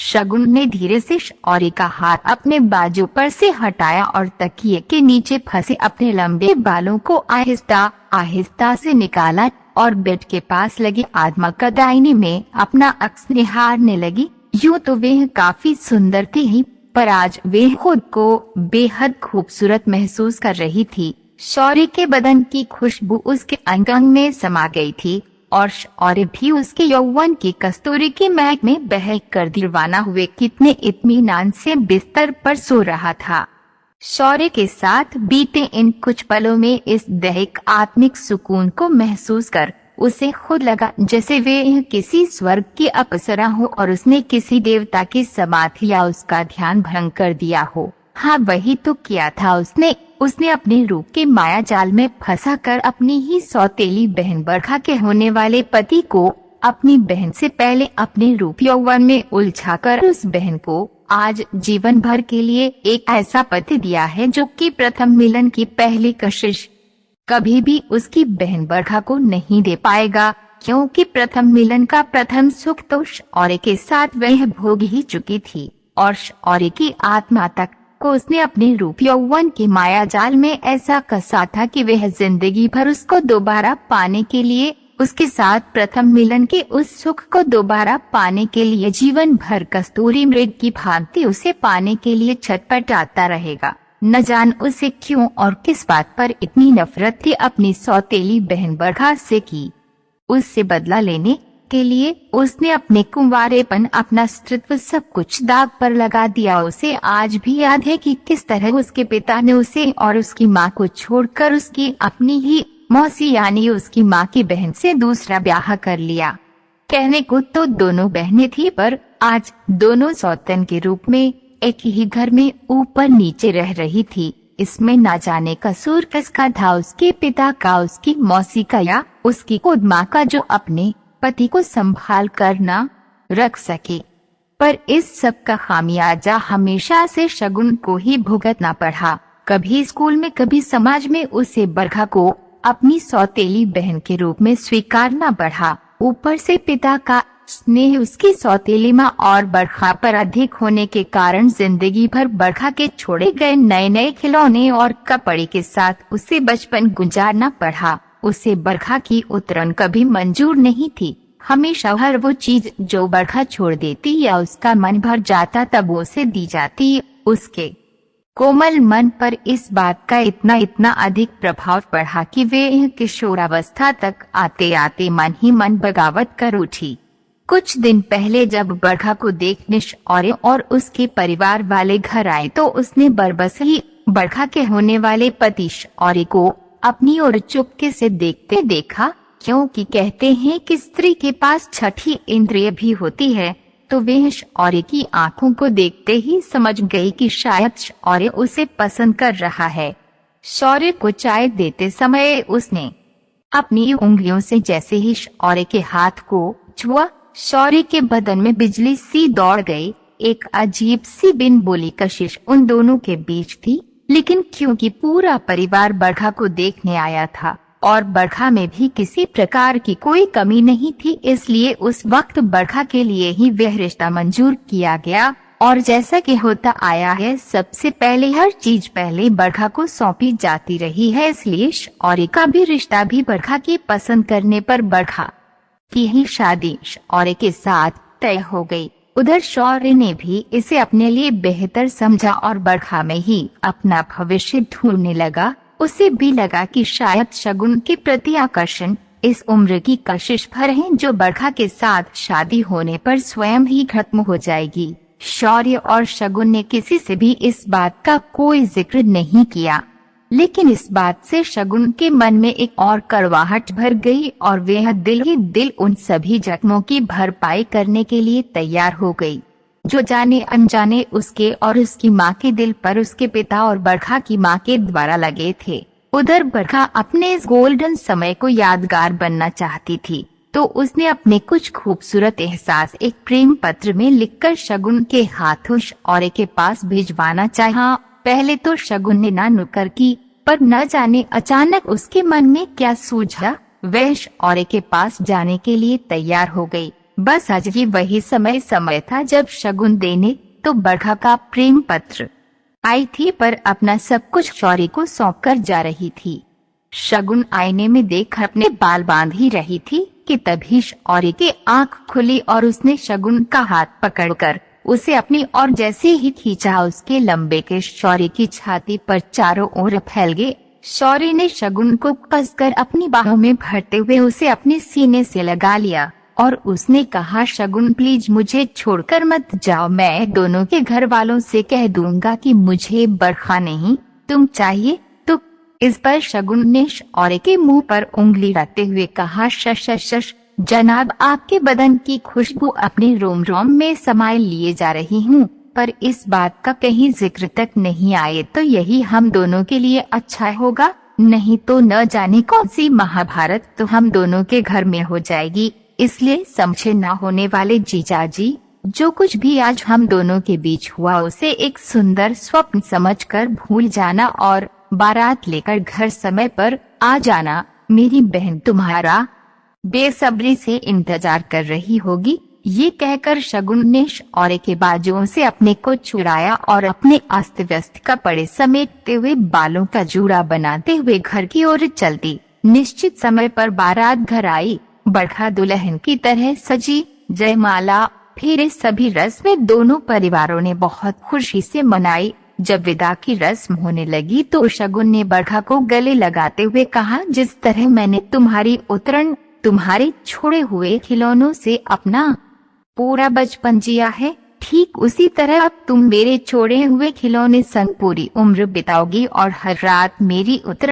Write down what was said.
शगुन ने धीरे से शौर्य का हाथ अपने बाजू पर से हटाया और तकिए के नीचे फंसे अपने लंबे बालों को आहिस्ता आहिस्ता से निकाला और बेड के पास लगी आत्मा का दाहिने में अपना अक्स निहारने लगी। यूं तो वह काफी सुंदर थी ही, पर आज वह खुद को बेहद खूबसूरत महसूस कर रही थी। शौर्य के बदन की खुशबू उसके अंग अंग में समा गई थी और शौर्य भी उसके यौवन की कस्तूरी की महक में बहक कर दीवाना हुए कितने इत्मीनान से बिस्तर पर सो रहा था। शौर्य के साथ बीते इन कुछ पलों में इस दैहिक आत्मिक सुकून को महसूस कर उसे खुद लगा जैसे वे किसी स्वर्ग की अप्सरा हो और उसने किसी देवता की समाधि या उसका ध्यान भंग कर दिया हो। हाँ, वही तो किया था उसने अपने रूप के माया जाल में फंसा कर अपनी ही सौतेली बहन बरखा के होने वाले पति को अपनी बहन से पहले अपने रूप यौवन में उलझा कर उस बहन को आज जीवन भर के लिए एक ऐसा पति दिया है जो कि प्रथम मिलन की पहली कशिश कभी भी उसकी बहन बरखा को नहीं दे पाएगा, क्योंकि प्रथम मिलन का प्रथम सुख तो शौर्य के साथ वह भोग ही चुकी थी और शौर्य की आत्मा तक को उसने अपने रूप यौवन के माया जाल में ऐसा कसा था कि वह जिंदगी भर उसको दोबारा पाने के लिए, उसके साथ प्रथम मिलन के उस सुख को दोबारा पाने के लिए जीवन भर कस्तूरी मृग की भांति उसे पाने के लिए छटपटाता रहेगा। न जान उसे क्यों और किस बात पर इतनी नफरत थी अपनी सौतेली बहन बरखा से की। उससे बदला लेने के लिए उसने अपने कुंवारेपन, अपना स्त्रीत्व सब कुछ दाग पर लगा दिया। उसे आज भी याद है कि किस तरह उसके पिता ने उसे और उसकी माँ को छोड़कर उसकी अपनी ही मौसी यानी उसकी माँ की बहन से दूसरा ब्याह कर लिया। कहने को तो दोनों बहनें थी, पर आज दोनों सौतन के रूप में एक ही घर में ऊपर नीचे रह रही थी। इसमें ना जाने कसूर किसका था, उसके पिता का, उसकी मौसी का या उसकी खुद माँ का, जो अपने पति को संभाल कर न रख सके। पर इस सब का खामियाजा हमेशा से शगुन को ही भुगतना पड़ा। कभी स्कूल में, कभी समाज में उसे बरखा को अपनी सौतेली बहन के रूप में स्वीकारना पड़ा। ऊपर से पिता का स्नेह उसकी सौतेली माँ और बरखा पर अधिक होने के कारण जिंदगी भर बरखा के छोड़े गए नए नए खिलौने और कपड़े के साथ उसे बचपन गुजारना पड़ा। उसे बरखा की उतरन कभी मंजूर नहीं थी। हमेशा हर वो चीज जो बरखा छोड़ देती या उसका मन भर जाता तब उसे दी जाती। उसके कोमल मन पर इस बात का इतना अधिक प्रभाव पड़ा कि वे किशोरावस्था तक आते आते मन ही मन बगावत कर उठी। कुछ दिन पहले जब बरखा को देखने शौर्य और उसके परिवार वाले घर आए तो उसने बरबस ही बरखा के होने वाले पति शौर्य को अपनी ओर चुपके से देखते देखा, क्योंकि कहते हैं कि स्त्री के पास छठी इंद्रिय भी होती है। तो वह शौर्य की आंखों को देखते ही समझ गई कि शायद शौर्य उसे पसंद कर रहा है। शौर्य को चाय देते समय उसने अपनी उंगलियों से जैसे ही शौर्य के हाथ को छुआ, शौर्य के बदन में बिजली सी दौड़ गई। एक अजीब सी बिन बोली कशिश उन दोनों के बीच थी, लेकिन क्योंकि पूरा परिवार बरखा को देखने आया था और बरखा में भी किसी प्रकार की कोई कमी नहीं थी, इसलिए उस वक्त बरखा के लिए ही वह रिश्ता मंजूर किया गया। और जैसा कि होता आया है, सबसे पहले हर चीज पहले बरखा को सौंपी जाती रही है, इसलिए शौर्य का भी रिश्ता भी बरखा की पसंद करने पर बरखा की ही शादी शौर्य के साथ तय हो गई। उधर शौर्य ने भी इसे अपने लिए बेहतर समझा और बरखा में ही अपना भविष्य ढूंढने लगा। उसे भी लगा कि शायद शगुन के प्रति आकर्षण इस उम्र की कशिश भर है जो बरखा के साथ शादी होने पर स्वयं ही खत्म हो जाएगी। शौर्य और शगुन ने किसी से भी इस बात का कोई जिक्र नहीं किया, लेकिन इस बात से शगुन के मन में एक और कड़वाहट भर गई और वह दिल ही दिल उन सभी जख्मों की भरपाई करने के लिए तैयार हो गई जो जाने अनजाने उसके और उसकी माँ के दिल पर उसके पिता और बरखा की माँ के द्वारा लगे थे। उधर बरखा अपने इस गोल्डन समय को यादगार बनना चाहती थी, तो उसने अपने कुछ खूबसूरत एहसास एक प्रेम पत्र में लिखकर शगुन के हाथों शौर्य के पास भिजवाना चाहा। पहले तो शगुन ने ना नुकर की, पर न जाने अचानक उसके मन में क्या सूझा, वह शौर्य के पास जाने के लिए तैयार हो गई। बस आज ये वही समय था जब शगुन देने तो बरखा का प्रेम पत्र आई थी, पर अपना सब कुछ शौर्य को सौंप कर जा रही थी। शगुन आईने में देख अपने बाल बांध ही रही थी कि तभी शौर्य की आंख खुली और उसने शगुन का हाथ पकड़कर उसे अपनी ओर जैसे ही खींचा, उसके लंबे के शौर्य की छाती पर चारों ओर फैल गए। शौर्य ने शगुन को कसकर अपनी बाहों में भरते हुए उसे अपने सीने से लगा लिया और उसने कहा, शगुन प्लीज मुझे छोड़कर मत जाओ, मैं दोनों के घर वालों से कह दूंगा कि मुझे बरखा नहीं तुम चाहिए। तो इस पर शगुन ने शौर्य के मुंह पर उंगली रखते हुए कहा, शश जनाब, आपके बदन की खुशबू अपने रोम रोम में समाये लिए जा रही हूँ, पर इस बात का कहीं जिक्र तक नहीं आए तो यही हम दोनों के लिए अच्छा होगा, नहीं तो न जाने कौन सी महाभारत तो हम दोनों के घर में हो जाएगी। इसलिए समझे ना होने वाले जीजाजी, जो कुछ भी आज हम दोनों के बीच हुआ उसे एक सुंदर स्वप्न समझकर भूल जाना और बारात लेकर घर समय पर आ जाना। मेरी बहन तुम्हारा बेसब्री से इंतजार कर रही होगी। ये कहकर शगुन ने शौर्य के बाजुओं से अपने को छुड़ाया और अपने अस्त व्यस्त कपड़े समेटते हुए बालों का जूड़ा बनाते हुए घर की ओर चल दी। निश्चित समय पर बारात घर आई। बरखा दुल्हन की तरह सजी, जयमाला फेरे सभी रस्में दोनों परिवारों ने बहुत खुशी से मनाई। जब विदा की रस्म होने लगी तो शगुन ने बरखा को गले लगाते हुए कहा, जिस तरह मैंने तुम्हारी उतरण तुम्हारे छोड़े हुए खिलौनों से अपना पूरा बचपन जिया है, ठीक उसी तरह अब तुम मेरे छोड़े हुए खिलौने संग पूरी उम्र बिताओगी और हर रात मेरी उतरण